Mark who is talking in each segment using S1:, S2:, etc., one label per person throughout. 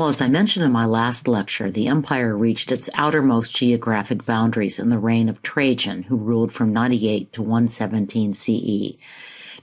S1: Well, as I mentioned in my last lecture, the empire reached its outermost geographic boundaries in the reign of Trajan, who ruled from 98 to 117 CE.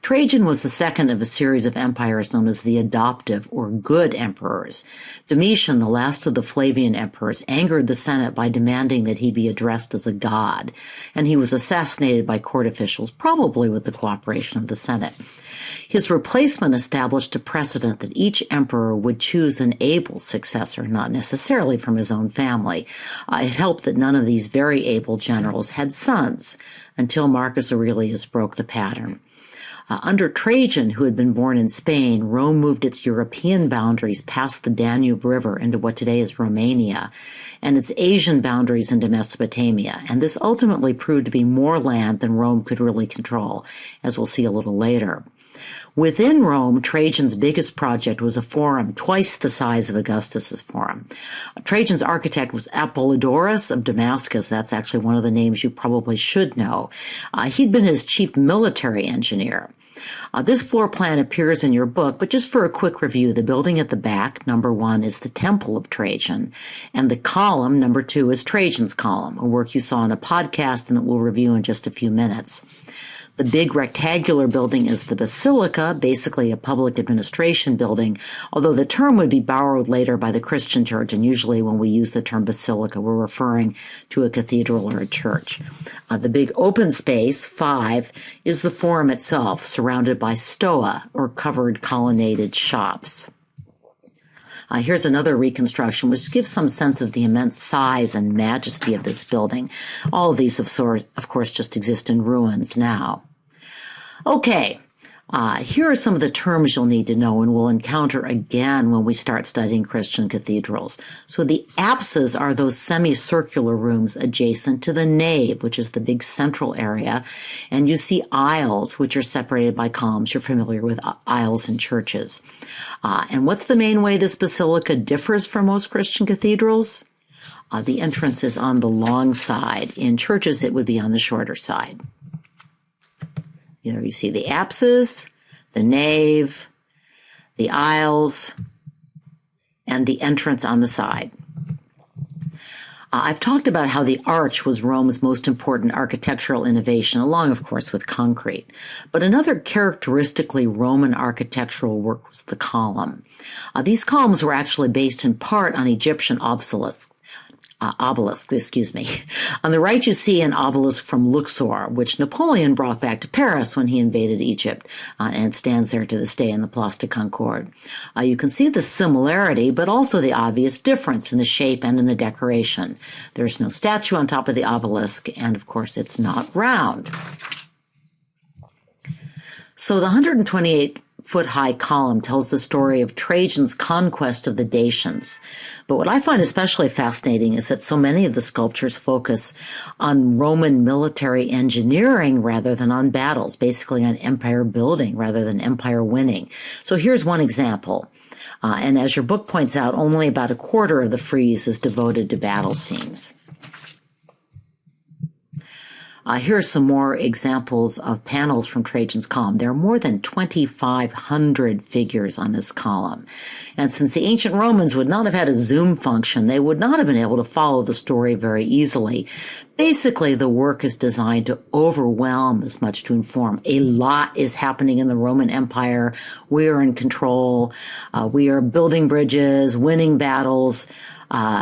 S1: Trajan was the second of a series of empires known as the adoptive or good emperors. Domitian, the last of the Flavian emperors, angered the Senate by demanding that he be addressed as a god, and he was assassinated by court officials, probably with the cooperation of the Senate. His replacement established a precedent that each emperor would choose an able successor, not necessarily from his own family. It helped that none of these very able generals had sons, until Marcus Aurelius broke the pattern. Under Trajan, who had been born in Spain, Rome moved its European boundaries past the Danube River into what today is Romania, and its Asian boundaries into Mesopotamia, and this ultimately proved to be more land than Rome could really control, as we'll see a little later. Within Rome, Trajan's biggest project was a forum twice the size of Augustus's forum. Trajan's architect was Apollodorus of Damascus. That's actually one of the names you probably should know. He'd been his chief military engineer. This floor plan appears in your book, but just for a quick review, the building at the back, number 1, is the Temple of Trajan, and the column, number 2, is Trajan's Column, a work you saw in a podcast and that we'll review in just a few minutes. The big rectangular building is the Basilica, basically a public administration building, although the term would be borrowed later by the Christian church, and usually when we use the term basilica, we're referring to a cathedral or a church. The big open space, 5, is the forum itself, surrounded by stoa, or covered colonnaded shops. Here's another reconstruction, which gives some sense of the immense size and majesty of this building. All of these, of course, just exist in ruins now. Okay, here are some of the terms you'll need to know and we'll encounter again when we start studying Christian cathedrals. So the apses are those semicircular rooms adjacent to the nave, which is the big central area. And you see aisles, which are separated by columns. You're familiar with aisles in churches. And what's the main way this basilica differs from most Christian cathedrals? The entrance is on the long side. In churches, it would be on the shorter side. You see the apses, the nave, the aisles, and the entrance on the side. I've talked about how the arch was Rome's most important architectural innovation, along, of course, with concrete. But another characteristically Roman architectural work was the column. These columns were actually based in part on Egyptian obelisks. On the right, you see an obelisk from Luxor, which Napoleon brought back to Paris when he invaded Egypt, and it stands there to this day in the Place de Concorde. You can see the similarity, but also the obvious difference in the shape and in the decoration. There's no statue on top of the obelisk, and of course, it's not round. So the 128-foot-high column tells the story of Trajan's conquest of the Dacians. But what I find especially fascinating is that so many of the sculptures focus on Roman military engineering rather than on battles, basically on empire building rather than empire winning. So here's one example. And as your book points out, only about a quarter of the frieze is devoted to battle scenes. Here are some more examples of panels from Trajan's column. There are more than 2,500 figures on this column. And since the ancient Romans would not have had a zoom function, they would not have been able to follow the story very easily. Basically, the work is designed to overwhelm as much to inform. A lot is happening in the Roman Empire. We are in control. We are building bridges, winning battles,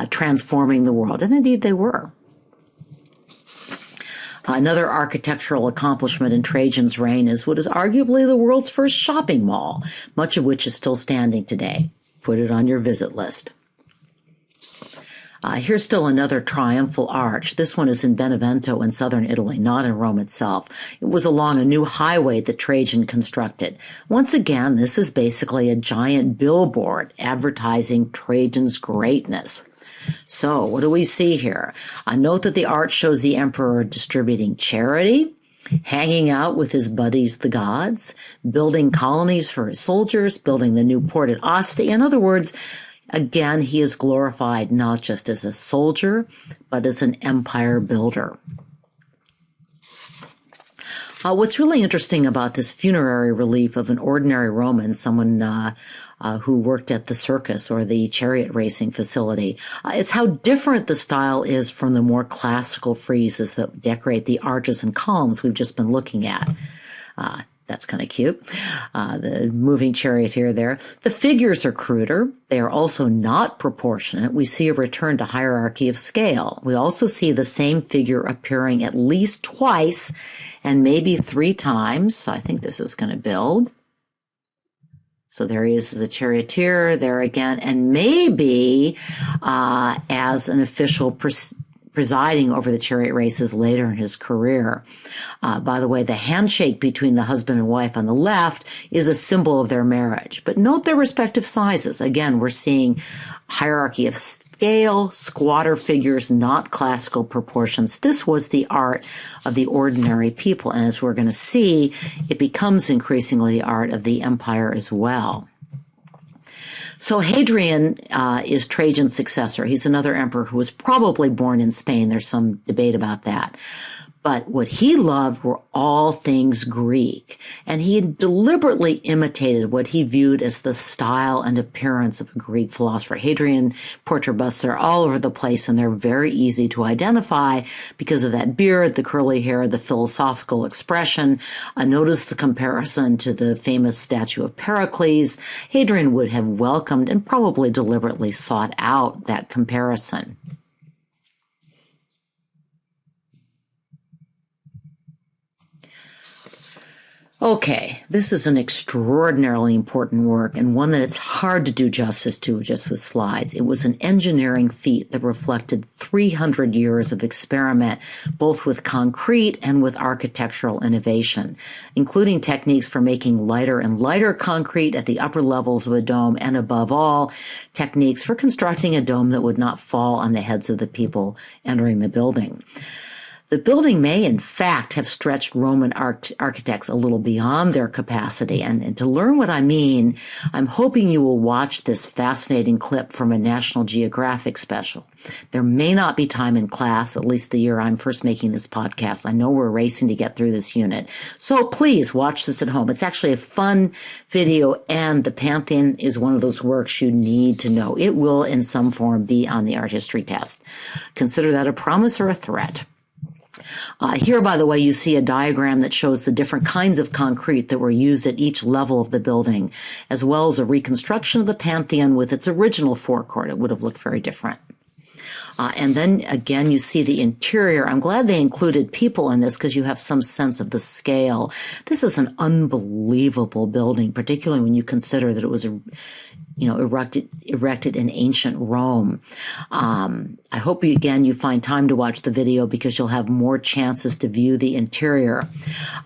S1: transforming the world. And indeed, they were. Another architectural accomplishment in Trajan's reign is what is arguably the world's first shopping mall, much of which is still standing today. Put it on your visit list. Here's still another triumphal arch. This one is in Benevento in southern Italy, not in Rome itself. It was along a new highway that Trajan constructed. Once again, this is basically a giant billboard advertising Trajan's greatness. So, what do we see here? Note that the arch shows the emperor distributing charity, hanging out with his buddies, the gods, building colonies for his soldiers, building the new port at Asti. In other words, again, he is glorified not just as a soldier, but as an empire builder. What's really interesting about this funerary relief of an ordinary Roman, someone who worked at the circus or the chariot racing facility. It's how different the style is from the more classical friezes that decorate the arches and columns we've just been looking at. That's kind of cute. The moving chariot here, there. The figures are cruder. They are also not proportionate. We see a return to hierarchy of scale. We also see the same figure appearing at least twice and maybe 3 times. I think this is going to build. So there he is as a charioteer, there again, and maybe as an official presiding over the chariot races later in his career. By the way, the handshake between the husband and wife on the left is a symbol of their marriage. But note their respective sizes. Again, we're seeing hierarchy of scale, squatter figures, not classical proportions. This was the art of the ordinary people. And as we're going to see, it becomes increasingly the art of the empire as well. So Hadrian is Trajan's successor. He's another emperor who was probably born in Spain. There's some debate about that. But what he loved were all things Greek. And he had deliberately imitated what he viewed as the style and appearance of a Greek philosopher. Hadrian portrait busts are all over the place, and they're very easy to identify because of that beard, the curly hair, the philosophical expression. Notice the comparison to the famous statue of Pericles. Hadrian would have welcomed and probably deliberately sought out that comparison. Okay, this is an extraordinarily important work and one that it's hard to do justice to just with slides. It was an engineering feat that reflected 300 years of experiment, both with concrete and with architectural innovation, including techniques for making lighter and lighter concrete at the upper levels of a dome, and above all, techniques for constructing a dome that would not fall on the heads of the people entering the building. The building may, in fact, have stretched Roman architects a little beyond their capacity. And to learn what I mean, I'm hoping you will watch this fascinating clip from a National Geographic special. There may not be time in class, at least the year I'm first making this podcast. I know we're racing to get through this unit. So please watch this at home. It's actually a fun video, and the Pantheon is one of those works you need to know. It will, in some form, be on the art history test. Consider that a promise or a threat. Here, by the way, you see a diagram that shows the different kinds of concrete that were used at each level of the building, as well as a reconstruction of the Pantheon with its original forecourt. It would have looked very different. And then again, you see the interior. I'm glad they included people in this because you have some sense of the scale. This is an unbelievable building, particularly when you consider that it was erected in ancient Rome. I hope you find time to watch the video because you'll have more chances to view the interior.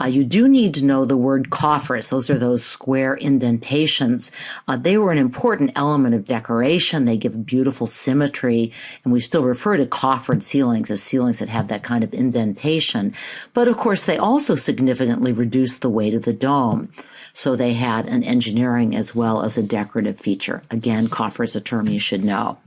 S1: You do need to know the word coffers. Those are those square indentations. They were an important element of decoration. They give beautiful symmetry, and we still refer to coffered ceilings as ceilings that have that kind of indentation. But of course, they also significantly reduce the weight of the dome. So they had an engineering as well as a decorative feature. Again, coffer is a term you should know.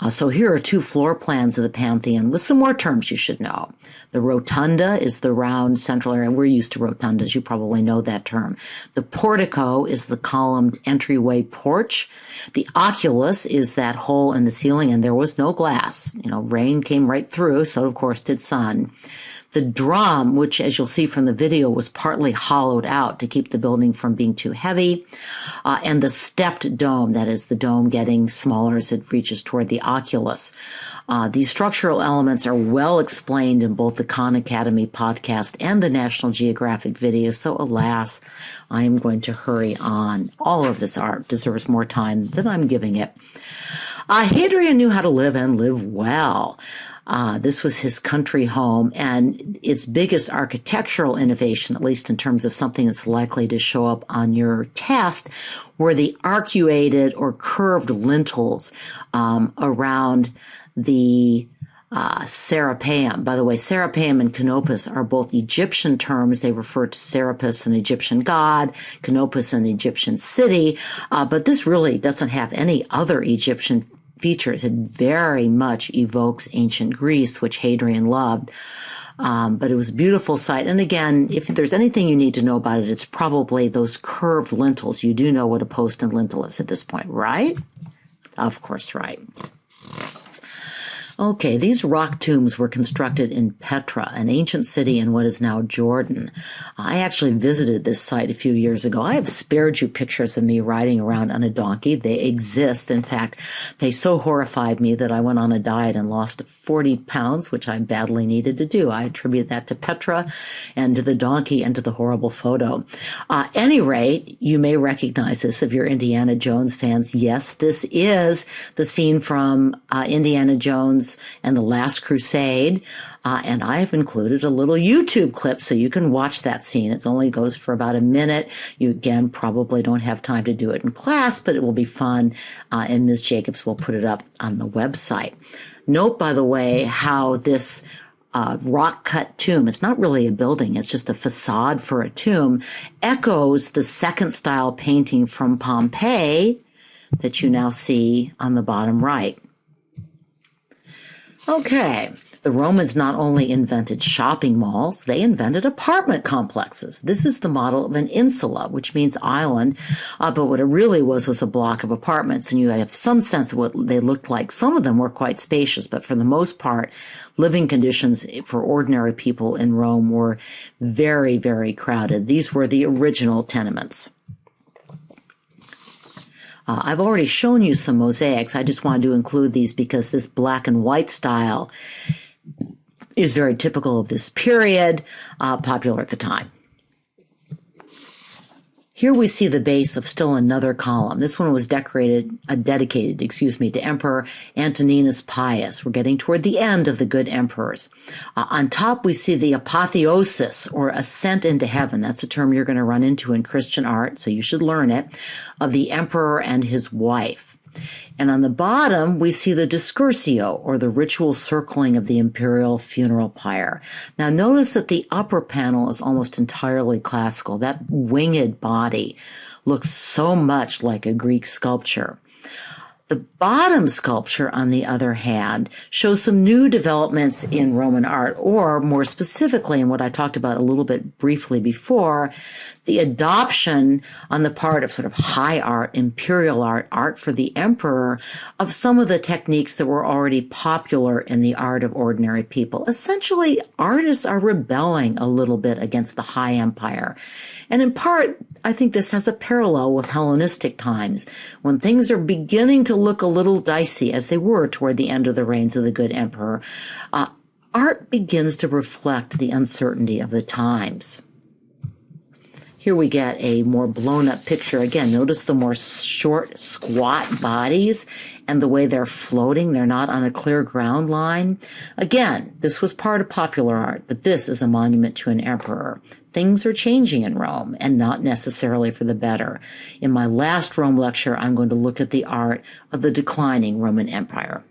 S1: So here are 2 floor plans of the Pantheon with some more terms you should know. The rotunda is the round central area. We're used to rotundas. You probably know that term. The portico is the columned entryway porch. The oculus is that hole in the ceiling, and there was no glass. Rain came right through, so of course did sun. The drum, which, as you'll see from the video, was partly hollowed out to keep the building from being too heavy, and the stepped dome, that is, the dome getting smaller as it reaches toward the oculus. These structural elements are well explained in both the Khan Academy podcast and the National Geographic video, so alas, I am going to hurry on. All of this art deserves more time than I'm giving it. Hadrian knew how to live and live well. This was his country home, and its biggest architectural innovation, at least in terms of something that's likely to show up on your test, were the arcuated or curved lintels around the Serapeum. By the way, Serapeum and Canopus are both Egyptian terms. They refer to Serapis, an Egyptian god, Canopus, an Egyptian city, but this really doesn't have any other Egyptian features. It very much evokes ancient Greece, which Hadrian loved. But it was a beautiful site. And again, if there's anything you need to know about it, it's probably those curved lintels. You do know what a post and lintel is at this point, right? Of course, right. Okay, these rock tombs were constructed in Petra, an ancient city in what is now Jordan. I actually visited this site a few years ago. I have spared you pictures of me riding around on a donkey. They exist. In fact, they so horrified me that I went on a diet and lost 40 pounds, which I badly needed to do. I attribute that to Petra and to the donkey and to the horrible photo. Any rate, you may recognize this if you're Indiana Jones fans. Yes, this is the scene from Indiana Jones and the Last Crusade, and I've included a little YouTube clip so you can watch that scene. It only goes for about a minute. You, again, probably don't have time to do it in class, but it will be fun, and Ms. Jacobs will put it up on the website. Note, by the way, how this rock-cut tomb, it's not really a building, it's just a facade for a tomb, echoes the second-style painting from Pompeii that you now see on the bottom right. Okay, the Romans not only invented shopping malls, they invented apartment complexes. This is the model of an insula, which means island, but what it really was a block of apartments, and you have some sense of what they looked like. Some of them were quite spacious, but for the most part, living conditions for ordinary people in Rome were very, very crowded. These were the original tenements. I've already shown you some mosaics. I just wanted to include these because this black and white style is very typical of this period, popular at the time. Here we see the base of still another column. This one was dedicated to Emperor Antoninus Pius. We're getting toward the end of the good emperors. On top, we see the apotheosis, or ascent into heaven. That's a term you're going to run into in Christian art, so you should learn it, of the emperor and his wife. And on the bottom, we see the discursio, or the ritual circling of the imperial funeral pyre. Now, notice that the upper panel is almost entirely classical. That winged body looks so much like a Greek sculpture. The bottom sculpture, on the other hand, shows some new developments in Roman art, or more specifically, in what I talked about a little bit briefly before, the adoption on the part of sort of high art, imperial art, art for the emperor, of some of the techniques that were already popular in the art of ordinary people. Essentially, artists are rebelling a little bit against the high empire. And in part, I think this has a parallel with Hellenistic times, when things are beginning to look a little dicey, as they were toward the end of the reigns of the good emperor. Art begins to reflect the uncertainty of the times. Here we get a more blown-up picture. Again, notice the more short, squat bodies and the way they're floating. They're not on a clear ground line. Again, this was part of popular art, but this is a monument to an emperor. Things are changing in Rome, and not necessarily for the better. In my last Rome lecture, I'm going to look at the art of the declining Roman Empire.